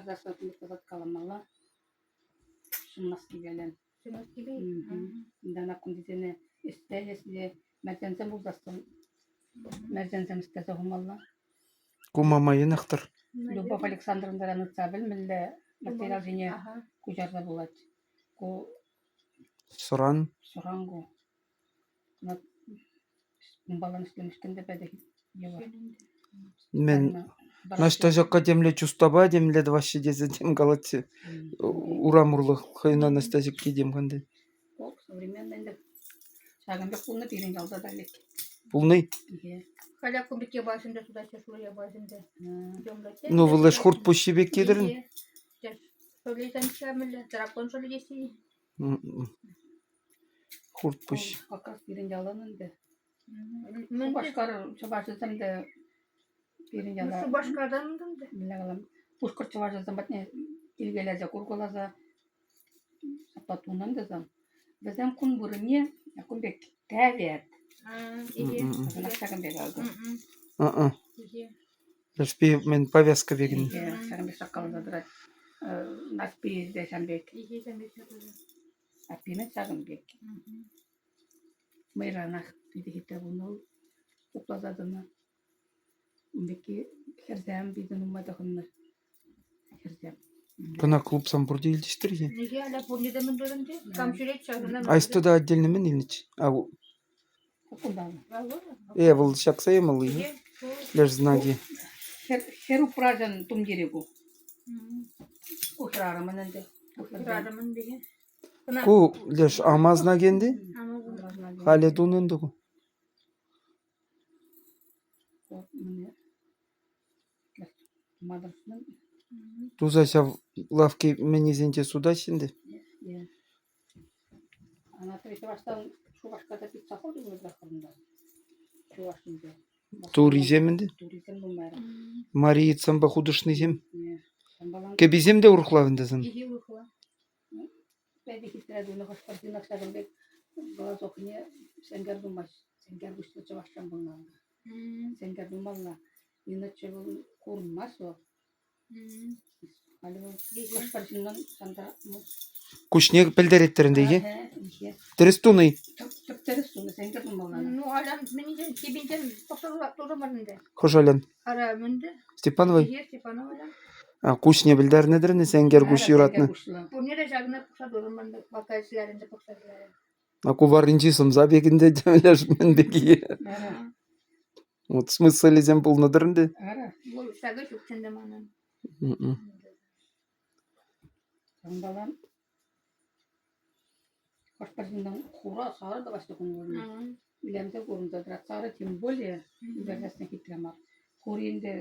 Кардашта тулуктат каламала. Шумнас гелен. Şunuz gibi. Дана кундизене истеясне мерзенсем булдастым. Мерзенсем истесе хумалла. Кумамайын ақтыр. Любовь Александровна Ранцабель милле материал жине кужарда булат. Ку Сұран. сурангу. На балан işlemişkende bede ева. Мен нашта жаққа демле чустаба, демле дваще дезе дем галатсе. Урамурлы хайна настазикки дем қандай. Ол современный шагында пулны берин жалда да лек. Пулный? Hala kumbikke başında suda şuraya başında. Ну, вылеш хурт пущебек кедірін. Söyleysen şamille, taraftan söyleyesi. Хурт пущ. Как раз берин жаланынды. Башкар чабашсам да берин жала. Şu başkadan da. Bilegalam. Пушкар чабашсам батне илгелезе курголаза сапатунан да зам. Безден кун бурыне, кунбек тәвет. İyi. Сагын бек алды. İyi. Лешпи мен повязка бегін. Сагын бек сакалда дырат. Наспи десем бек. İyi sen bir şey. Апиме сагын бек. Мыйранах бидихите буну уплазадына. Беки херзем бидин умадахынны. Херзем. Кына клуб самбур дейілдістір е. Неге hala pornide mi durunca? Kamşiret çağırına. Айсты да отдельно мен илніч. Кукундан. Бұл шақса емалы. Леш знаги. Херу пражан тумдерегу. Ухрара мананде. Radamın diye. Ку леш ама знагенде. Хале дунынды ку. Мадрасынан. Тузася лавки менезенте суда сенде. Ана третий баштан şu başkada bir safol mu bırakıldı? Şu başında. Туриземінде. Туризм numara. Марии цамба худышнызем. Кебизем де урхлавындызын. İyi uykular. Ben de hiç hoş parti nakşadım bek. Bazı okunya senger bulmaz. Senger güçlü çalışan bunlar. Senger bulmazlar. Yine çabuk kurmaz o. Alo, hoş partinden sanda mı? Кушне пілдереттерінде е. Терес туный. Çok ters sonu senger bulmazlar. Nu alam menice kibince tosalı tozamarında. Хожален. Ara mende. Степановой. İyi Stepanova. Кушне білдернедіріне сенгер куш юратны. Bu ne rejagına kısa tozamarında bakayısılarında bakayısılarında. Куварынчи сымза бегінде демелеш мен беги. Вот смысл лезем пулнадырынды. Bu sagı çok çendemanın. Sandalan. Hoş partinden kura sarı da başta konulur. Bilemde korunda. Sarı tüm bolye. Üniversitesine gittiler. Koruyunda